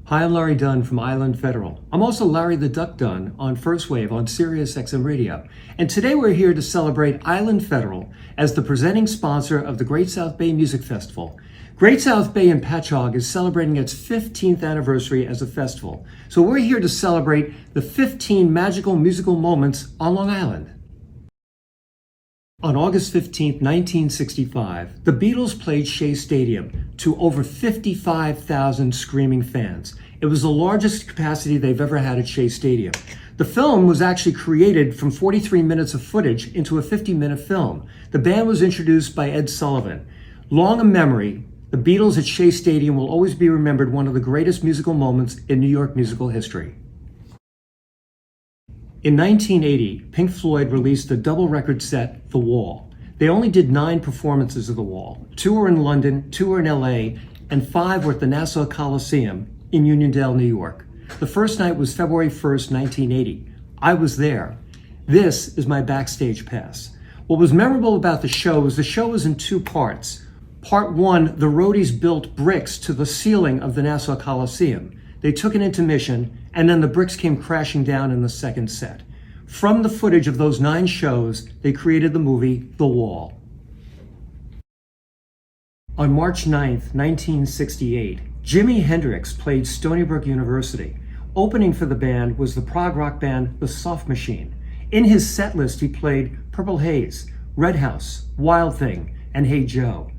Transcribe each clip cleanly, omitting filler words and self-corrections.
Hi, I'm Larry Dunn from Island Federal. I'm also Larry the Duck Dunn on First Wave on Sirius XM Radio. And today we're here to celebrate Island Federal as the presenting sponsor of the Great South Bay Music Festival. Great South Bay in Patchogue is celebrating its 15th anniversary as a festival. So we're here to celebrate the 15 magical musical moments on Long Island. On August 15, 1965, the Beatles played Shea Stadium to over 55,000 screaming fans. It was the largest capacity they've ever had at Shea Stadium. The film was actually created from 43 minutes of footage into a 50-minute film. The band was introduced by Ed Sullivan. Long in memory, the Beatles at Shea Stadium will always be remembered one of the greatest musical moments in New York musical history. In 1980, Pink Floyd released the double record set, The Wall. They only did 9 performances of The Wall. 2 were in London, 2 were in LA, and 5 were at the Nassau Coliseum in Uniondale, New York. The first night was February 1st, 1980. I was there. This is my backstage pass. What was memorable about the show was in 2 parts. Part 1, the roadies built bricks to the ceiling of the Nassau Coliseum. They took an intermission, and then the bricks came crashing down in the second set. From the footage of those 9 shows, they created the movie The Wall. On March 9th, 1968, Jimi Hendrix played Stony Brook University. Opening for the band was the prog rock band The Soft Machine. In his set list, he played Purple Haze, Red House, Wild Thing, and Hey Joe.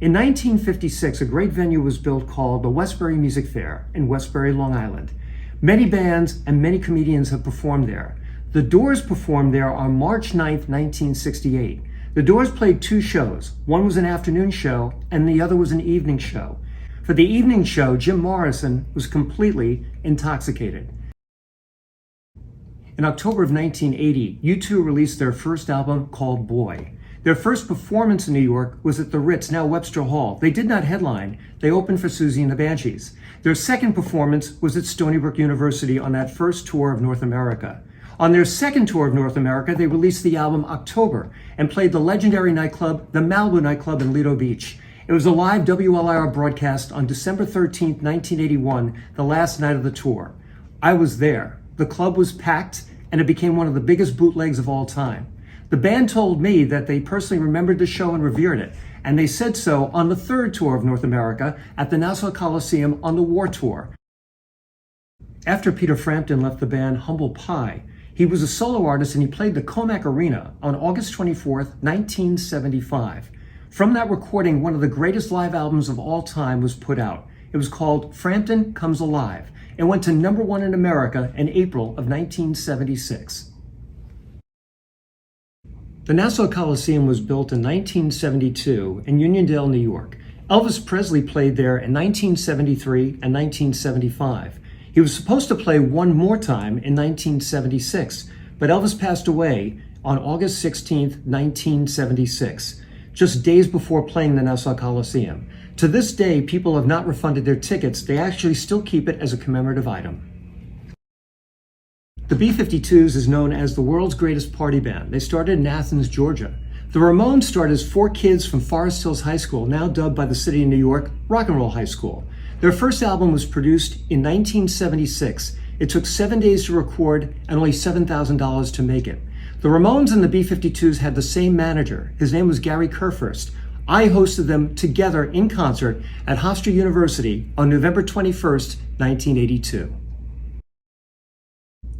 In 1956, a great venue was built called the Westbury Music Fair in Westbury, Long Island. Many bands and many comedians have performed there. The Doors performed there on March 9th, 1968. The Doors played 2 shows. One was an afternoon show and the other was an evening show. For the evening show, Jim Morrison was completely intoxicated. In October of 1980, U2 released their first album called Boy. Their first performance in New York was at the Ritz, now Webster Hall. They did not headline. They opened for Susie and the Banshees. Their second performance was at Stony Brook University on that first tour of North America. On their second tour of North America, they released the album October and played the legendary nightclub, the Malibu nightclub in Lido Beach. It was a live WLIR broadcast on December 13, 1981, the last night of the tour. I was there. The club was packed and it became one of the biggest bootlegs of all time. The band told me that they personally remembered the show and revered it, and they said so on the third tour of North America at the Nassau Coliseum on the War Tour. After Peter Frampton left the band Humble Pie, he was a solo artist and he played the Comac Arena on August 24th, 1975. From that recording, one of the greatest live albums of all time was put out. It was called Frampton Comes Alive. It went to #1 in America in April of 1976. The Nassau Coliseum was built in 1972 in Uniondale, New York. Elvis Presley played there in 1973 and 1975. He was supposed to play one more time in 1976, but Elvis passed away on August 16, 1976, just days before playing the Nassau Coliseum. To this day, people have not refunded their tickets. They actually still keep it as a commemorative item. The B-52s is known as the world's greatest party band. They started in Athens, Georgia. The Ramones started as 4 kids from Forest Hills High School, now dubbed by the city of New York, Rock and Roll High School. Their first album was produced in 1976. It took 7 days to record and only $7,000 to make it. The Ramones and the B-52s had the same manager. His name was Gary Kurfürst. I hosted them together in concert at Hofstra University on November 21st, 1982.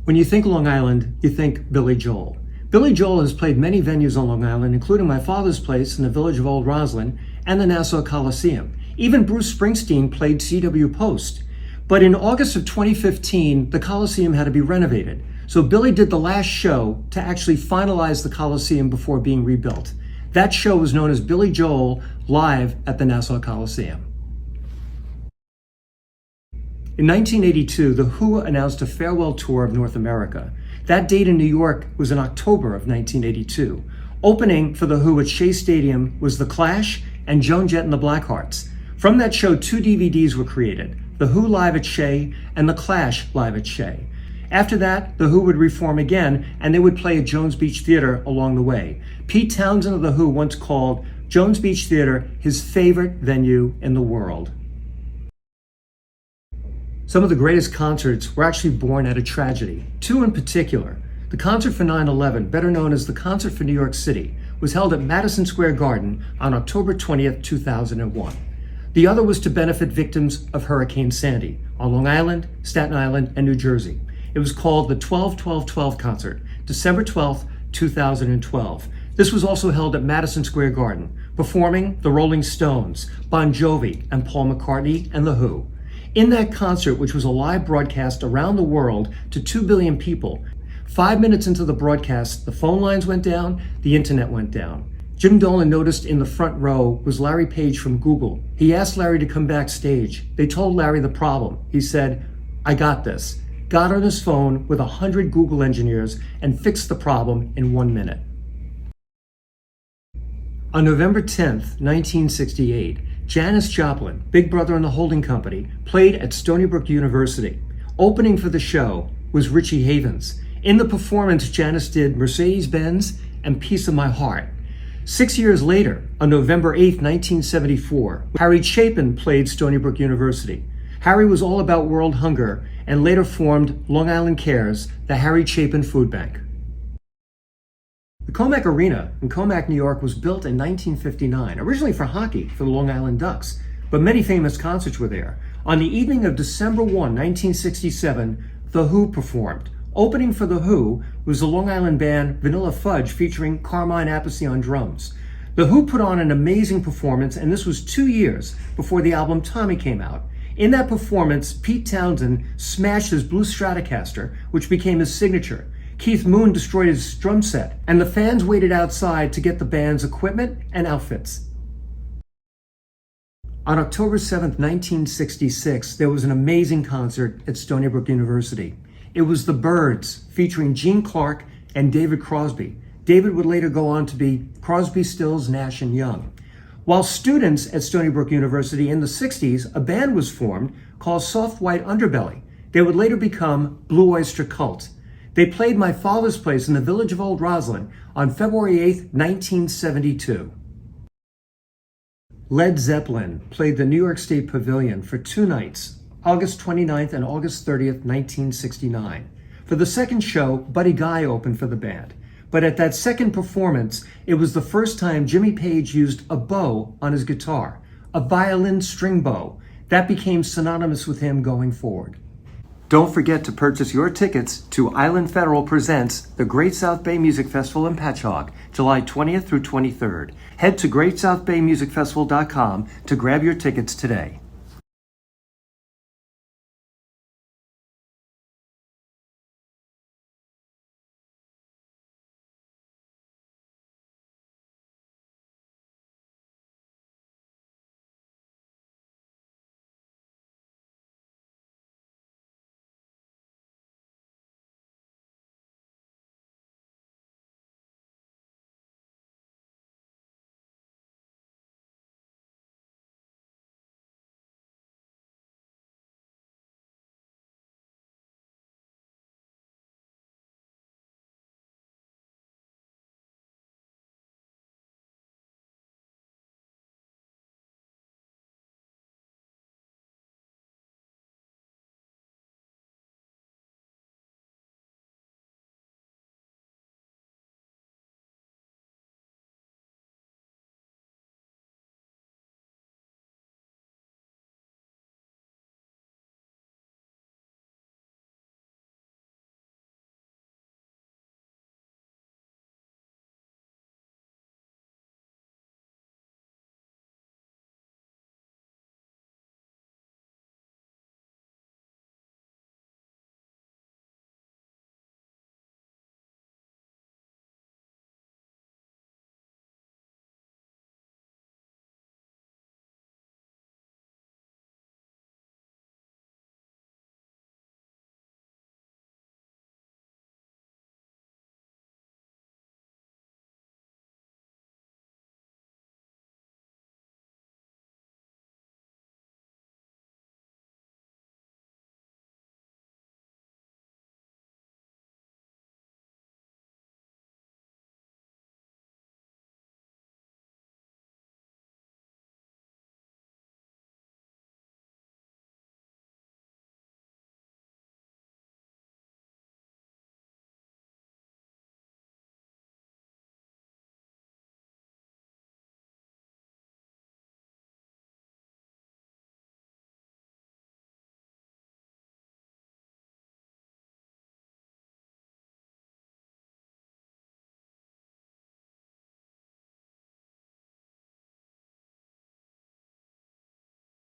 When you think Long Island, you think Billy Joel. Billy Joel has played many venues on Long Island, including my father's place in the village of Old Roslyn and the Nassau Coliseum. Even Bruce Springsteen played C.W. Post. But in August of 2015, the Coliseum had to be renovated. So Billy did the last show to actually finalize the Coliseum before being rebuilt. That show was known as Billy Joel Live at the Nassau Coliseum. In 1982, The Who announced a farewell tour of North America. That date in New York was in October of 1982. Opening for The Who at Shea Stadium was The Clash and Joan Jett and the Blackhearts. From that show, 2 DVDs were created, The Who Live at Shea and The Clash Live at Shea. After that, The Who would reform again, and they would play at Jones Beach Theater along the way. Pete Townsend of The Who once called Jones Beach Theater his favorite venue in the world. Some of the greatest concerts were actually born out of tragedy, two in particular. The concert for 9/11, better known as the Concert for New York City, was held at Madison Square Garden on October 20th, 2001. The other was to benefit victims of Hurricane Sandy on Long Island, Staten Island, and New Jersey. It was called the 12-12-12 Concert, December 12th, 2012. This was also held at Madison Square Garden, performing the Rolling Stones, Bon Jovi, and Paul McCartney, and The Who. In that concert, which was a live broadcast around the world to 2 billion people, 5 minutes into the broadcast, the phone lines went down, the internet went down. Jim Dolan noticed in the front row was Larry Page from Google. He asked Larry to come backstage. They told Larry the problem. He said, "I got this." Got on his phone with 100 Google engineers and fixed the problem in 1 minute. On November 10th, 1968, Janis Joplin, Big Brother and the Holding Company, played at Stony Brook University. Opening for the show was Richie Havens. In the performance, Janis did Mercedes-Benz and Piece of My Heart. 6 years later, on November 8th, 1974, Harry Chapin played Stony Brook University. Harry was all about world hunger and later formed Long Island Cares, the Harry Chapin Food Bank. The Comac Arena in Comac, New York was built in 1959, originally for hockey for the Long Island Ducks, but many famous concerts were there. On the evening of December 1, 1967, The Who performed. Opening for The Who was the Long Island band Vanilla Fudge featuring Carmine Appice on drums. The Who put on an amazing performance, and this was 2 years before the album Tommy came out. In that performance, Pete Townsend smashed his blue Stratocaster, which became his signature. Keith Moon destroyed his drum set, and the fans waited outside to get the band's equipment and outfits. On October 7th, 1966, there was an amazing concert at Stony Brook University. It was The Byrds, featuring Gene Clark and David Crosby. David would later go on to be Crosby, Stills, Nash & Young. While students at Stony Brook University in the 60s, a band was formed called Soft White Underbelly. They would later become Blue Oyster Cult. They played My Father's Place in the village of Old Roslyn on February 8th, 1972. Led Zeppelin played the New York State Pavilion for 2 nights, August 29th and August 30th, 1969. For the second show, Buddy Guy opened for the band. But at that second performance, it was the first time Jimmy Page used a bow on his guitar, a violin string bow. That became synonymous with him going forward. Don't forget to purchase your tickets to Island Federal Presents the Great South Bay Music Festival in Patchogue, July 20th through 23rd. Head to GreatSouthBayMusicFestival.com to grab your tickets today.